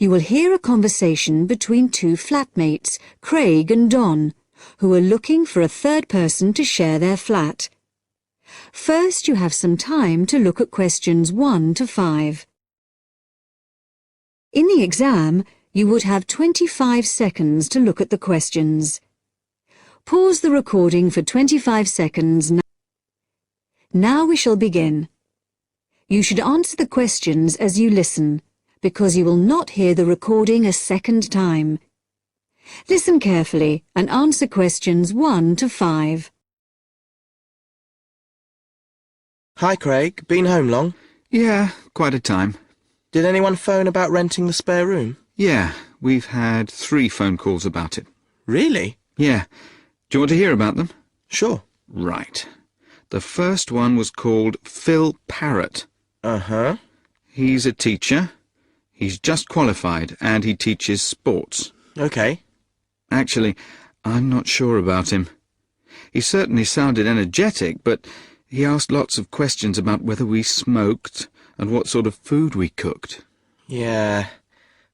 You will hear a conversation between two flatmates, Craig and Don, who are looking for a third person to share their flat. First, you have some time to look at questions 1 to 5. In the exam, you would have 25 seconds to look at the questions. Pause the recording for 25 seconds now. Now we shall begin. You should answer the questions as you listen, because you will not hear the recording a second time. Listen carefully and answer questions 1 to 5. Hi, Craig. Been home long? Yeah, quite a time. Did anyone phone about renting the spare room? Yeah, we've had 3 phone calls about it. Really? Yeah. Do you want to hear about them? Sure. Right. The first one was called Phil Parrott. Uh-huh. He's a teacher. He's just qualified and he teaches sports. Okay. Actually, I'm not sure about him. He certainly sounded energetic, but he asked lots of questions about whether we smoked and what sort of food we cooked. Yeah.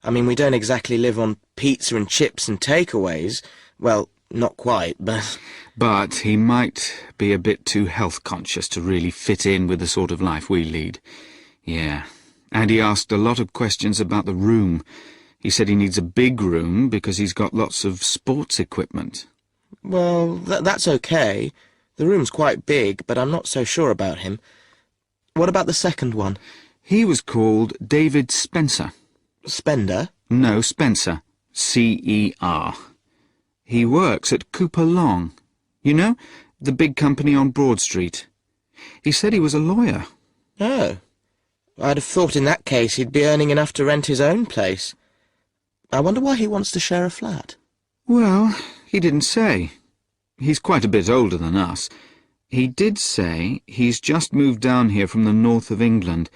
I mean, we don't exactly live on pizza and chips and takeaways. Well, not quite, but... But he might be a bit too health-conscious to really fit in with the sort of life we lead. Yeah. And he asked a lot of questions about the room. He said he needs a big room because he's got lots of sports equipment. Well, that's okay. The room's quite big, but I'm not so sure about him. What about the second one? He was called David Spencer. Spender? No, Spencer. C-E-R. He works at Cooper Long. You know, the big company on Broad Street. He said he was a lawyer. Oh. I'd have thought in that case he'd be earning enough to rent his own place. I wonder why he wants to share a flat. Well, he didn't say. He's quite a bit older than us. He did say he's just moved down here from the north of England.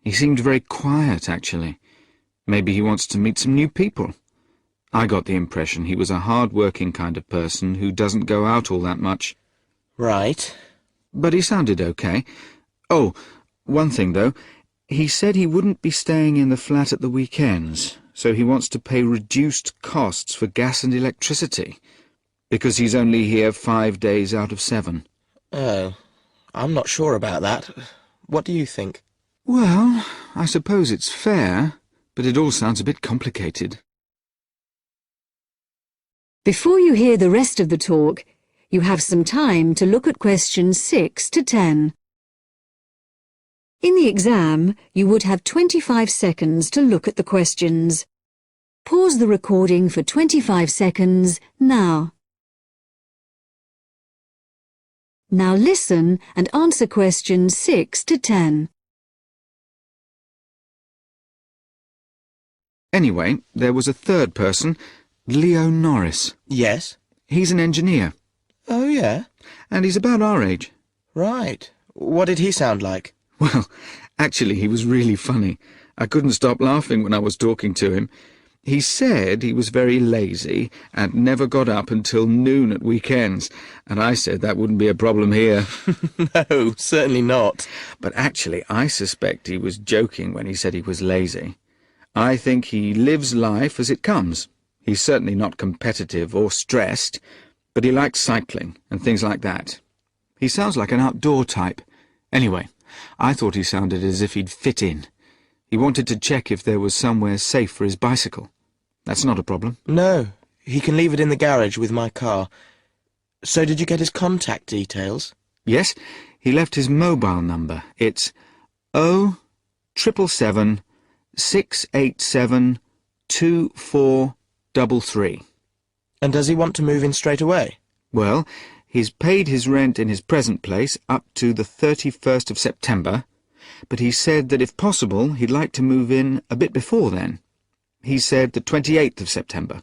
He seemed very quiet, actually. Maybe he wants to meet some new people. I got the impression he was a hard-working kind of person who doesn't go out all that much. Right. But he sounded okay. Oh, one thing, though. He said he wouldn't be staying in the flat at the weekends, so he wants to pay reduced costs for gas and electricity, because he's only here 5 days out of 7. Oh. I'm not sure about that. What do you think? Well, I suppose it's fair, but it all sounds a bit complicated. Before you hear the rest of the talk, you have some time to look at questions 6 to 10. In the exam, you would have 25 seconds to look at the questions. Pause the recording for 25 seconds now. Now listen and answer questions 6 to 10. Anyway, there was a third person, Leo Norris. Yes? He's an engineer. Oh, yeah? And he's about our age. Right. What did he sound like? Well, actually, he was really funny. I couldn't stop laughing when I was talking to him. He said he was very lazy and never got up until noon at weekends, and I said that wouldn't be a problem here. No, certainly not. But actually, I suspect he was joking when he said he was lazy. I think he lives life as it comes. He's certainly not competitive or stressed, but he likes cycling and things like that. He sounds like an outdoor type. Anyway, I thought he sounded as if he'd fit in. He wanted to check if there was somewhere safe for his bicycle. That's not a problem. No, he can leave it in the garage with my car. So did you get his contact details? Yes, he left his mobile number. It's 077 687 2433. And does he want to move in straight away? Well, he's paid his rent in his present place up to the 31st of September, but he said that if possible he'd like to move in a bit before then. He said the 28th of September.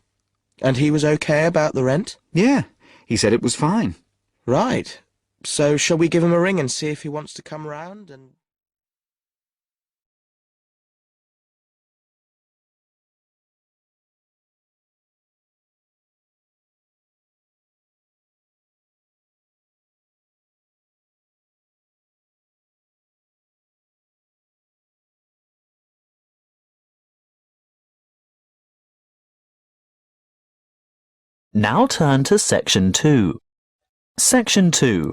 And he was okay about the rent? Yeah, he said it was fine. Right. So shall we give him a ring and see if he wants to come round and... Now turn to Section 2. Section 2.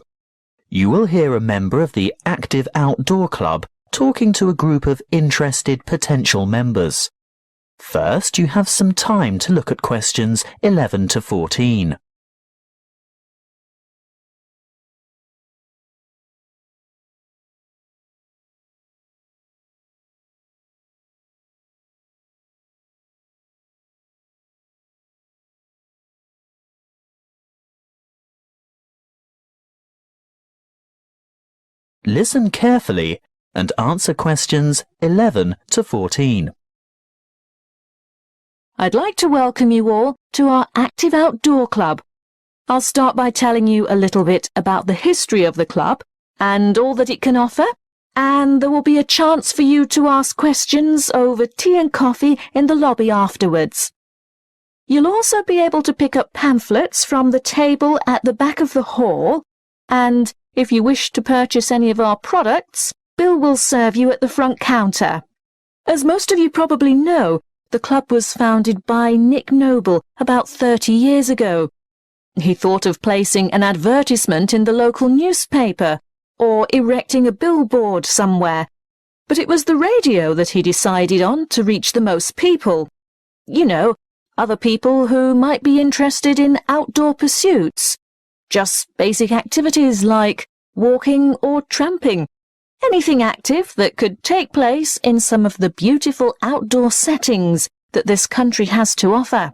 You will hear a member of the Active Outdoor Club talking to a group of interested potential members. First, you have some time to look at questions 11 to 14. Listen carefully and answer questions 11 to 14. I'd like to welcome you all to our Active Outdoor Club. I'll start by telling you a little bit about the history of the club and all that it can offer, and there will be a chance for you to ask questions over tea and coffee in the lobby afterwards. You'll also be able to pick up pamphlets from the table at the back of the hall, and if you wish to purchase any of our products, Bill will serve you at the front counter. As most of you probably know, the club was founded by Nick Noble about 30 years ago. He thought of placing an advertisement in the local newspaper or erecting a billboard somewhere, but it was the radio that he decided on to reach the most people. You know, other people who might be interested in outdoor pursuits. Just basic activities like walking or tramping. Anything active that could take place in some of the beautiful outdoor settings that this country has to offer.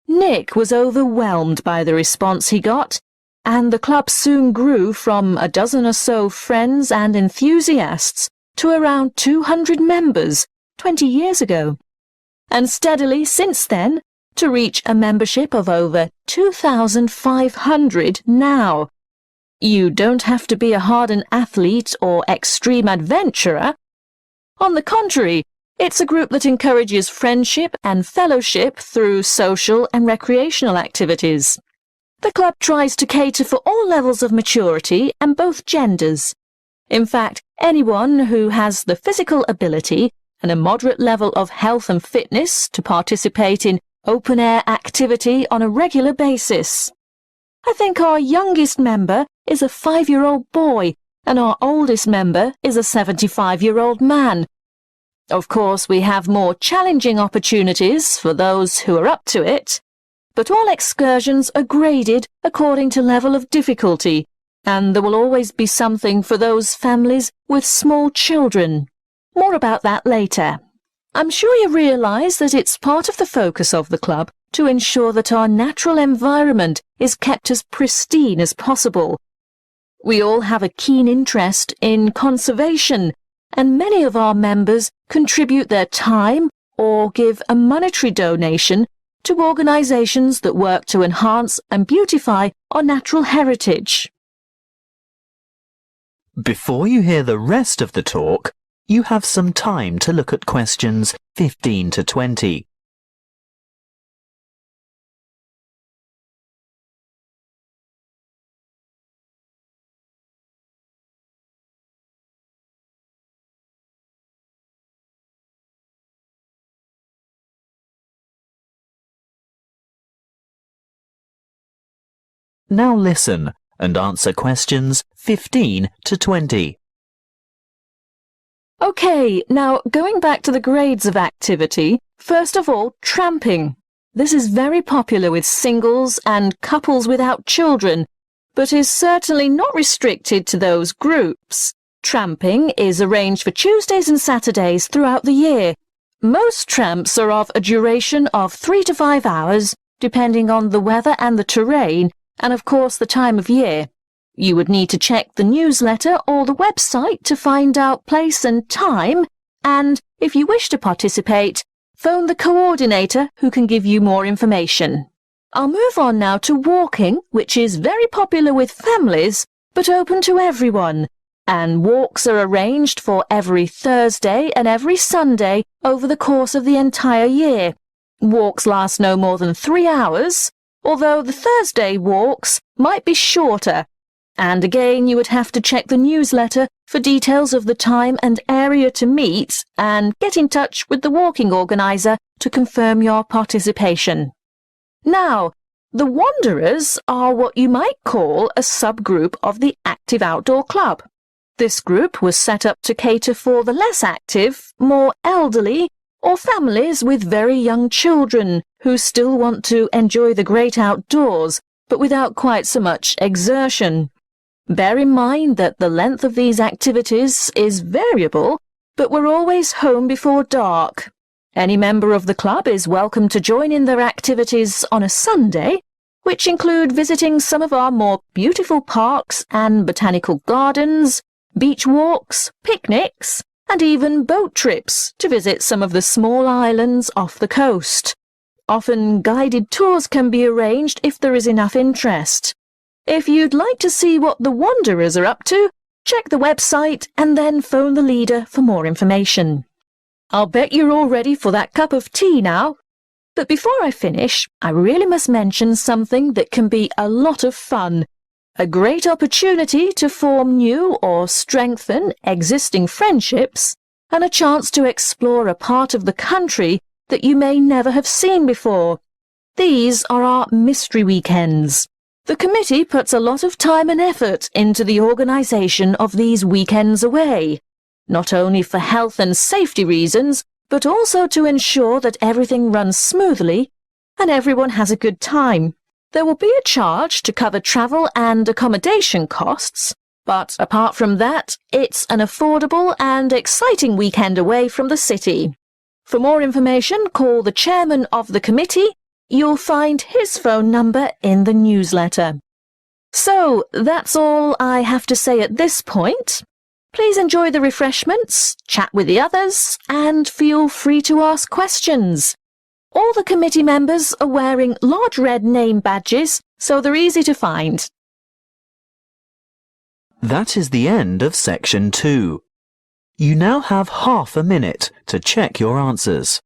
Nick was overwhelmed by the response he got, and the club soon grew from a dozen or so friends and enthusiasts to around 200 members 20 years ago, and steadily since then to reach a membership of over 2,500 now. You don't have to be a hardened athlete or extreme adventurer. On the contrary, it's a group that encourages friendship and fellowship through social and recreational activities. The club tries to cater for all levels of maturity and both genders. In fact, anyone who has the physical ability and a moderate level of health and fitness to participate in open-air activity on a regular basis. I think our youngest member is a 5-year-old boy, and our oldest member is a 75-year-old man. Of course, we have more challenging opportunities for those who are up to it, but all excursions are graded according to level of difficulty, and there will always be something for those families with small children. More about that later. I'm sure you realise that it's part of the focus of the club to ensure that our natural environment is kept as pristine as possible. We all have a keen interest in conservation, and many of our members contribute their time or give a monetary donation to organisations that work to enhance and beautify our natural heritage. Before you hear the rest of the talk, you have some time to look at questions 15 to 20. Now listen and answer questions 15 to 20. OK, now going back to the grades of activity, first of all, tramping. This is very popular with singles and couples without children, but is certainly not restricted to those groups. Tramping is arranged for Tuesdays and Saturdays throughout the year. Most tramps are of a duration of 3 to 5 hours, depending on the weather and the terrain, and of course the time of year. You would need to check the newsletter or the website to find out place and time, and if you wish to participate, phone the coordinator who can give you more information. I'll move on now to walking, which is very popular with families, but open to everyone, and walks are arranged for every Thursday and every Sunday over the course of the entire year. Walks last no more than 3 hours, although the Thursday walks might be shorter. And again, you would have to check the newsletter for details of the time and area to meet and get in touch with the walking organiser to confirm your participation. Now, The Wanderers are what you might call a subgroup of the Active Outdoor Club. This group was set up to cater for the less active, more elderly, or families with very young children who still want to enjoy the great outdoors, but without quite so much exertion. Bear in mind that the length of these activities is variable, but we're always home before dark. Any member of the club is welcome to join in their activities on a Sunday, which include visiting some of our more beautiful parks and botanical gardens, beach walks, picnics, and even boat trips to visit some of the small islands off the coast. Often guided tours can be arranged if there is enough interest. If you'd like to see what the Wanderers are up to, check the website and then phone the leader for more information. I'll bet you're all ready for that cup of tea now. But before I finish, I really must mention something that can be a lot of fun. A great opportunity to form new or strengthen existing friendships, and a chance to explore a part of the country that you may never have seen before. These are our mystery weekends. The committee puts a lot of time and effort into the organisation of these weekends away, not only for health and safety reasons, but also to ensure that everything runs smoothly and everyone has a good time. There will be a charge to cover travel and accommodation costs, but apart from that, it's an affordable and exciting weekend away from the city. For more information, call the chairman of the committee. You'll find his phone number in the newsletter. So, that's all I have to say at this point. Please enjoy the refreshments, chat with the others, and feel free to ask questions. All the committee members are wearing large red name badges, so they're easy to find. That is the end of section 2. You now have half a minute to check your answers.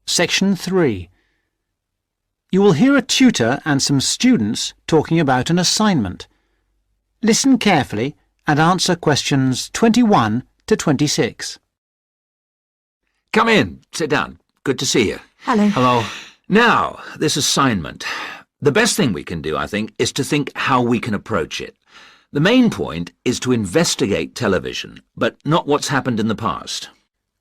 Section 3. You will hear a tutor and some students talking about an assignment. Listen carefully and answer questions 21 to 26. Come in. Sit down. Good to see you. Hello. Hello. Now, this assignment. The best thing we can do, I think, is to think how we can approach it. The main point is to investigate television, but not what's happened in the past.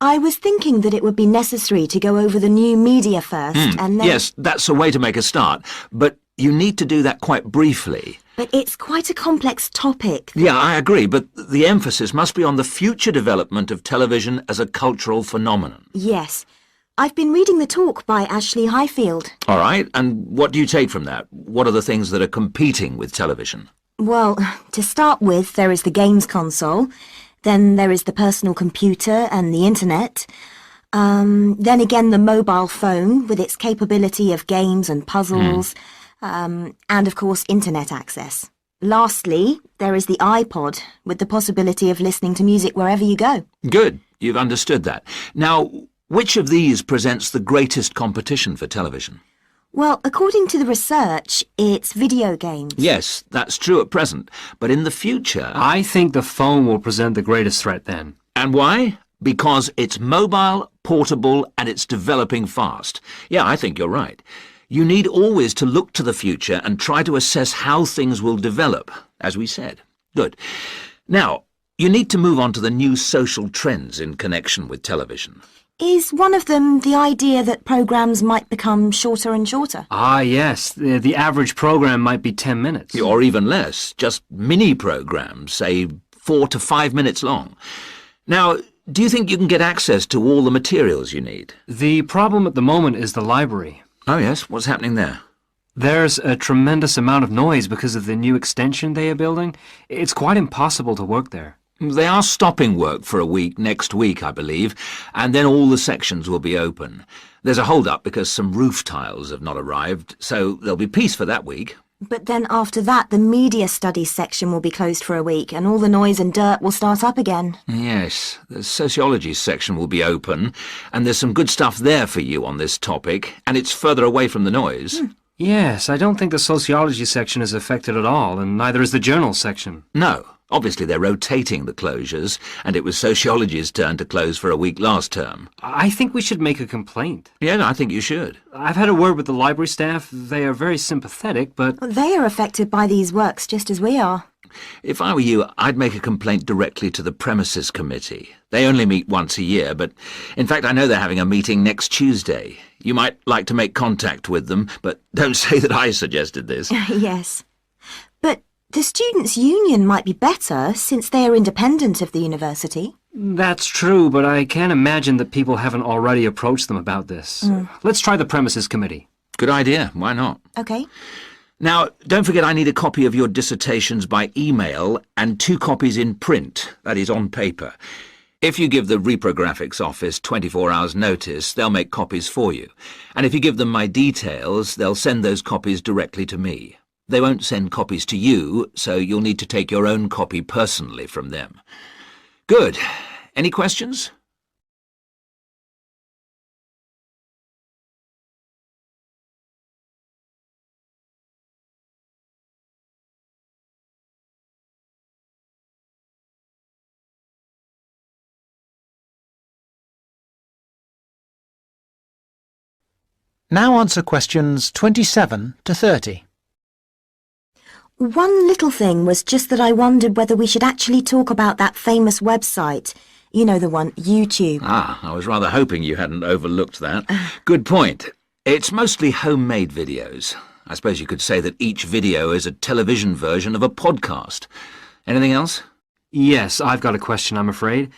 I was thinking that it would be necessary to go over the new media first and then... Yes, that's a way to make a start, but you need to do that quite briefly. But it's quite a complex topic. Yeah, I agree, but the emphasis must be on the future development of television as a cultural phenomenon. Yes. I've been reading the talk by Ashley Highfield. All right, and what do you take from that? What are the things that are competing with television? Well, to start with, there is the games console. Then there is the personal computer and the internet. Then again the mobile phone with its capability of games and puzzles. And of course internet access. Lastly, there is the iPod with the possibility of listening to music wherever you go. Good, you've understood that. Now, which of these presents the greatest competition for television? Well, according to the research, it's video games. Yes, that's true at present, but in the future... I think the phone will present the greatest threat then. And why? Because it's mobile, portable, and it's developing fast. Yeah, I think you're right. You need always to look to the future and try to assess how things will develop, as we said. Good. Now, you need to move on to the new social trends in connection with television. Is one of them the idea that programmes might become shorter and shorter? Ah, yes. The average program might be 10 minutes. Or even less, just mini-programs, say 4 to 5 minutes long. Now, do you think you can get access to all the materials you need? The problem at the moment is the library. Oh yes, what's happening there? There's a tremendous amount of noise because of the new extension they are building. It's quite impossible to work there. They are stopping work for a week next week, I believe, and then all the sections will be open. There's a hold-up because some roof tiles have not arrived, so there'll be peace for that week. But then after that, the media studies section will be closed for a week and all the noise and dirt will start up again. Yes, the sociology section will be open, and there's some good stuff there for you on this topic, and it's further away from the noise. Yes, I don't think the sociology section is affected at all, and neither is the journal section. No, obviously they're rotating the closures, and it was sociology's turn to close for a week last term. I think we should make a complaint. Yeah, I think you should. I've had a word with the library staff. They are very sympathetic, but... They are affected by these works just as we are. If I were you, I'd make a complaint directly to the premises committee. They only meet once a year, but in fact I know they're having a meeting next Tuesday. You might like to make contact with them, but don't say that I suggested this. Yes. But the Students' Union might be better since they are independent of the university. That's true, but I can't imagine that people haven't already approached them about this. Let's try the premises committee. Good idea, why not? Okay. Now, don't forget I need a copy of your dissertations by email and 2 copies in print, that is, on paper. If you give the reprographics office 24 hours notice, they'll make copies for you. And if you give them my details, they'll send those copies directly to me. They won't send copies to you, so you'll need to take your own copy personally from them. Good. Any questions? Now answer questions 27 to 30. One little thing was just that I wondered whether we should actually talk about that famous website. You know the one, YouTube. Ah, I was rather hoping you hadn't overlooked that. Good point. It's mostly homemade videos. I suppose you could say that each video is a television version of a podcast. Anything else? Yes, I've got a question, I'm afraid.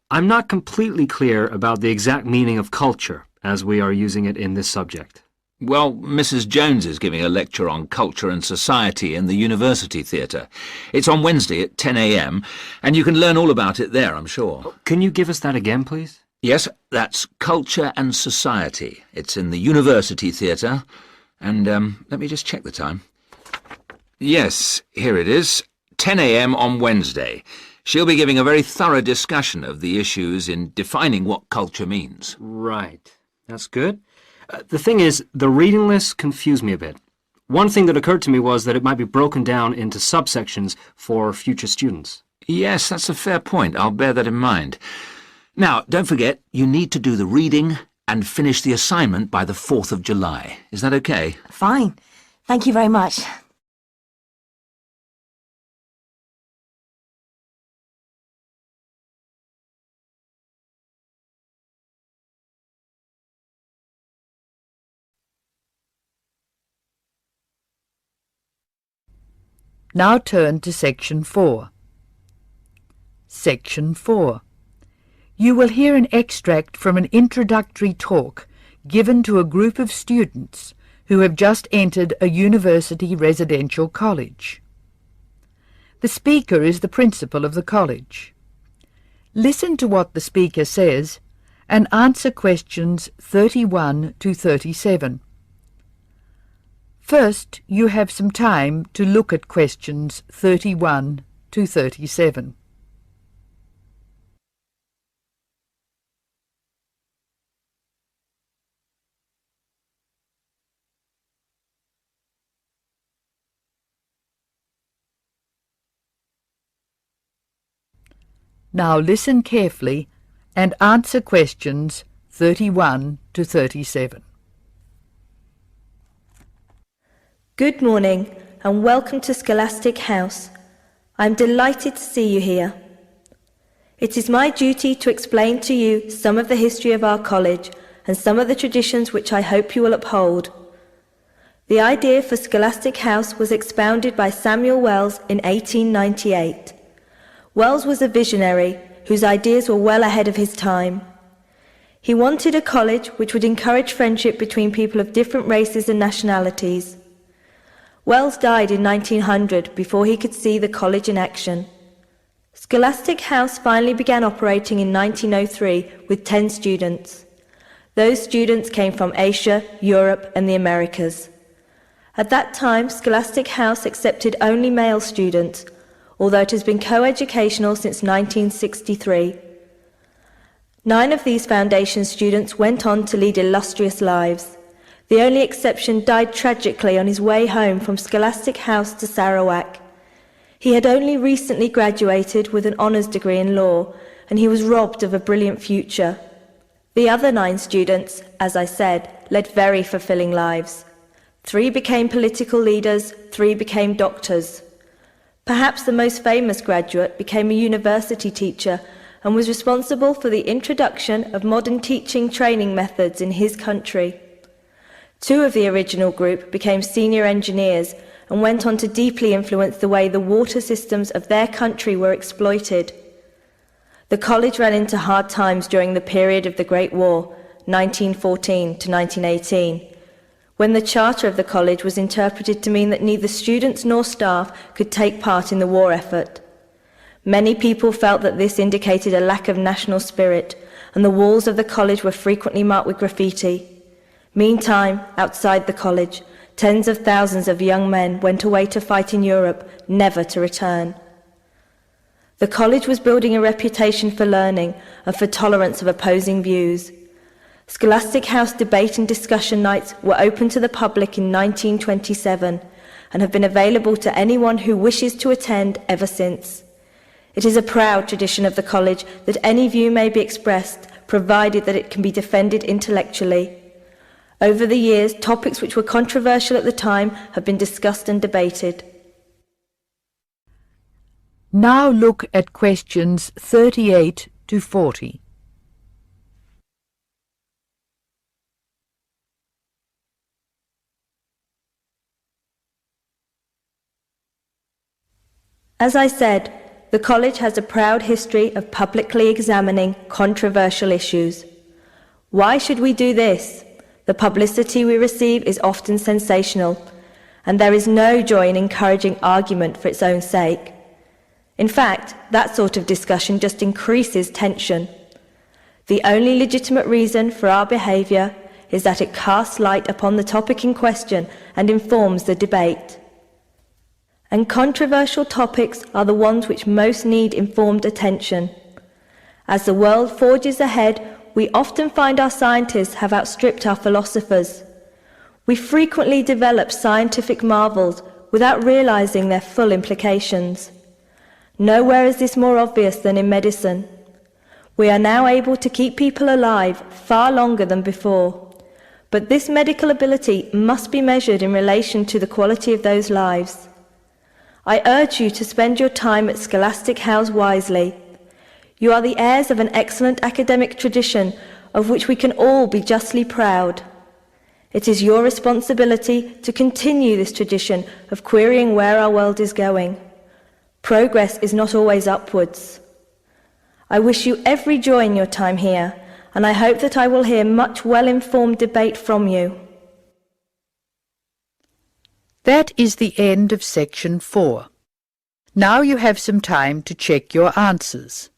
I'm not completely clear about the exact meaning of culture, as we are using it in this subject. Well, Mrs. Jones is giving a lecture on culture and society in the University Theatre. It's on Wednesday at 10 a.m, and you can learn all about it there, I'm sure. Can you give us that again, please? Yes, that's Culture and Society. It's in the University Theatre, and let me just check the time. Yes, here it is, 10 a.m. on Wednesday. She'll be giving a very thorough discussion of the issues in defining what culture means. Right. That's good. The thing is, the reading list confused me a bit. One thing that occurred to me was that it might be broken down into subsections for future students. Yes, that's a fair point. I'll bear that in mind. Now, don't forget, you need to do the reading and finish the assignment by the 4th of July. Is that okay? Fine. Thank you very much. Now turn to Section 4. Section 4. You will hear an extract from an introductory talk given to a group of students who have just entered a university residential college. The speaker is the principal of the college. Listen to what the speaker says and answer questions 31 to 37. First, you have some time to look at questions 31 to 37. Now listen carefully and answer questions 31 to 37. Good morning and welcome to Scholastic House. I'm delighted to see you here. It is my duty to explain to you some of the history of our college and some of the traditions which I hope you will uphold. The idea for Scholastic House was expounded by Samuel Wells in 1898. Wells was a visionary whose ideas were well ahead of his time. He wanted a college which would encourage friendship between people of different races and nationalities. Wells died in 1900 before he could see the college in action. Scholastic House finally began operating in 1903 with 10 students. Those students came from Asia, Europe, and the Americas. At that time, Scholastic House accepted only male students, although it has been co-educational since 1963. 9 of these foundation students went on to lead illustrious lives. The only exception died tragically on his way home from Scholastic House to Sarawak. He had only recently graduated with an honours degree in law, and he was robbed of a brilliant future. The other 9 students, as I said, led very fulfilling lives. 3 became political leaders, 3 became doctors. Perhaps the most famous graduate became a university teacher and was responsible for the introduction of modern teaching training methods in his country. 2 of the original group became senior engineers and went on to deeply influence the way the water systems of their country were exploited. The college ran into hard times during the period of the Great War, 1914 to 1918, when the charter of the college was interpreted to mean that neither students nor staff could take part in the war effort. Many people felt that this indicated a lack of national spirit, and the walls of the college were frequently marked with graffiti. Meantime, outside the college, tens of thousands of young men went away to fight in Europe, never to return. The college was building a reputation for learning and for tolerance of opposing views. Scholastic House debate and discussion nights were open to the public in 1927 and have been available to anyone who wishes to attend ever since. It is a proud tradition of the college that any view may be expressed, provided that it can be defended intellectually. Over the years, topics which were controversial at the time have been discussed and debated. Now look at questions 38 to 40. As I said, the college has a proud history of publicly examining controversial issues. Why should we do this? The publicity we receive is often sensational, and there is no joy in encouraging argument for its own sake. In fact, that sort of discussion just increases tension. The only legitimate reason for our behaviour is that it casts light upon the topic in question and informs the debate. And controversial topics are the ones which most need informed attention. As the world forges ahead, we often find our scientists have outstripped our philosophers. We frequently develop scientific marvels without realizing their full implications. Nowhere is this more obvious than in medicine. We are now able to keep people alive far longer than before. But this medical ability must be measured in relation to the quality of those lives. I urge you to spend your time at Scholastic House wisely. You are the heirs of an excellent academic tradition of which we can all be justly proud. It is your responsibility to continue this tradition of querying where our world is going. Progress is not always upwards. I wish you every joy in your time here, and I hope that I will hear much well-informed debate from you. That is the end of section 4. Now you have some time to check your answers.